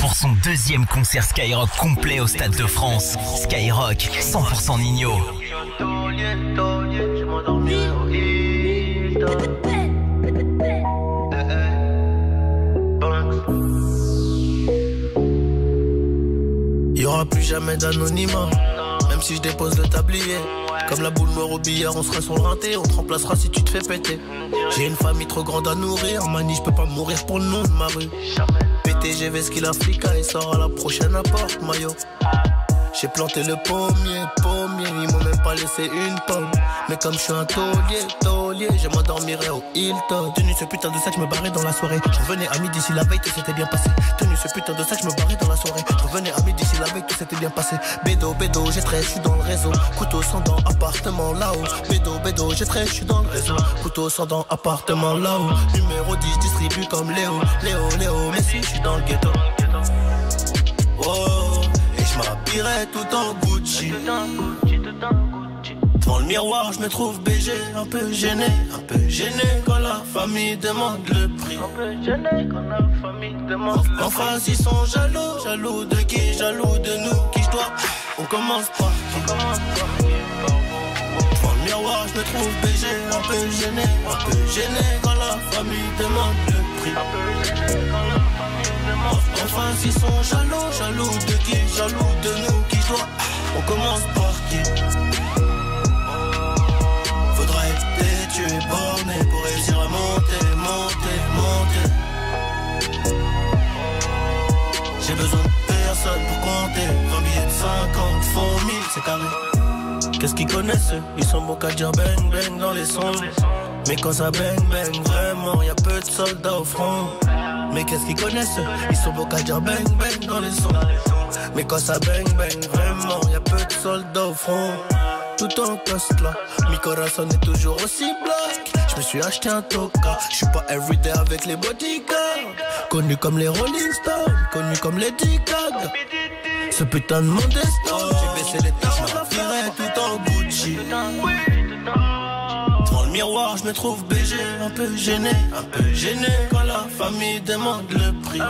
Pour son deuxième concert Skyrock complet au Stade de France. Skyrock, 100% Nino. Il y aura plus jamais d'anonymat, même si je dépose le tablier. Comme la boule noire au billard, on sera sur le rinté, on te remplacera si tu te fais péter. J'ai une famille trop grande à nourrir, mani, je peux pas mourir pour le nom de ma rue. PTGV ce qu'il a flica et sort à la prochaine apporte maillot. J'ai planté le pommier, ils m'ont même pas laissé une pomme. Mais comme je suis un taulier, je m'endormirai au Hilton. Tenu ce putain de sac, je me barrais dans la soirée. Je revenais à midi si la veille tout s'était bien passé. Tenu ce putain de sac, je me barrais dans la soirée. Je revenais à midi si la veille tout s'était bien passé. Bédo, j'ai 13, je suis dans le réseau. Couteau sans dents, appartement là-haut. Bédo, j'ai 13, je suis dans le réseau. Couteau sans dents, appartement là-haut. Numéro 10, distribue comme Léo, Messi, je suis dans le ghetto. Oh, je m'habillerai tout en Gucci. Devant le miroir, je me trouve BG, un peu gêné quand la famille demande le prix. En face, ils sont jaloux de qui? Jaloux de nous, qui je dois. On commence par qui? Devant le miroir, je me trouve BG, un peu gêné quand la famille demande le prix. En face, ils sont jaloux de qui? Jaloux de nous, qui je dois. On commence par qui? Faudra être tu es borné pour réussir à monter. J'ai besoin de personne pour compter. 20 billets de 50, font 1000, c'est carré. Qu'est-ce qu'ils connaissent eux? Ils sont bons qu'à dire bang bang dans les sons. Mais quand ça bang bang vraiment, y'a peu de soldats au front. Mais qu'est-ce qu'ils connaissent eux? Ils sont bons qu'à dire bang bang dans les sons. Mais quand ça bang bang vraiment, y'a peu de soldats au front. Tout en poste là, mi corazon est toujours aussi black. Je me suis acheté un toka, je suis pas everyday avec les bodyguards. Connu comme les Rolling Stones, connu comme les D-Cag. Ce putain de monde est stone, j'ai baissé les temps, je m'habillerai tout en Gucci. Devant le miroir, je me trouve BG, un peu gêné quand la famille demande le prix.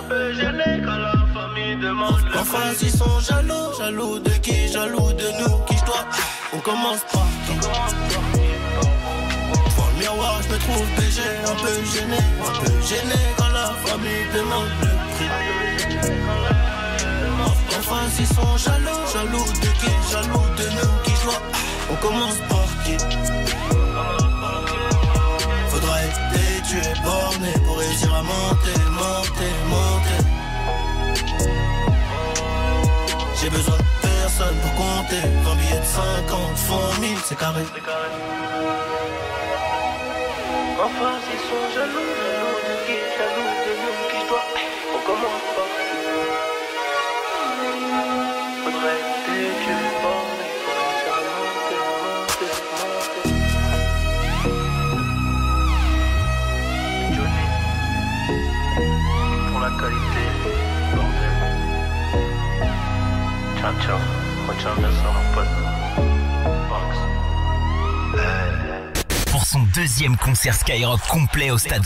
En face, ils sont jaloux de qui? Jaloux de nous, qui je dois. On commence par qui? Devant le miroir, je me trouve BG, un peu gêné quand la famille demande le prix. En face, ils sont jaloux de qui? Jaloux de nous, qui je dois. On commence par qui? Faudra être tu es borné pour réussir à monter. J'ai besoin de personne pour compter. 20 billets de 50, font 1000, c'est carré. En face, ils sont jaloux de qui? Jaloux de nous, qui je dois. On commence par qui? Faudrait être tu es borné pour réussir à monter. Johnny, pour la qualité, bordel. Ciao, retiens bien ça mon pote. Pour son deuxième concert Skyrock complet au Stade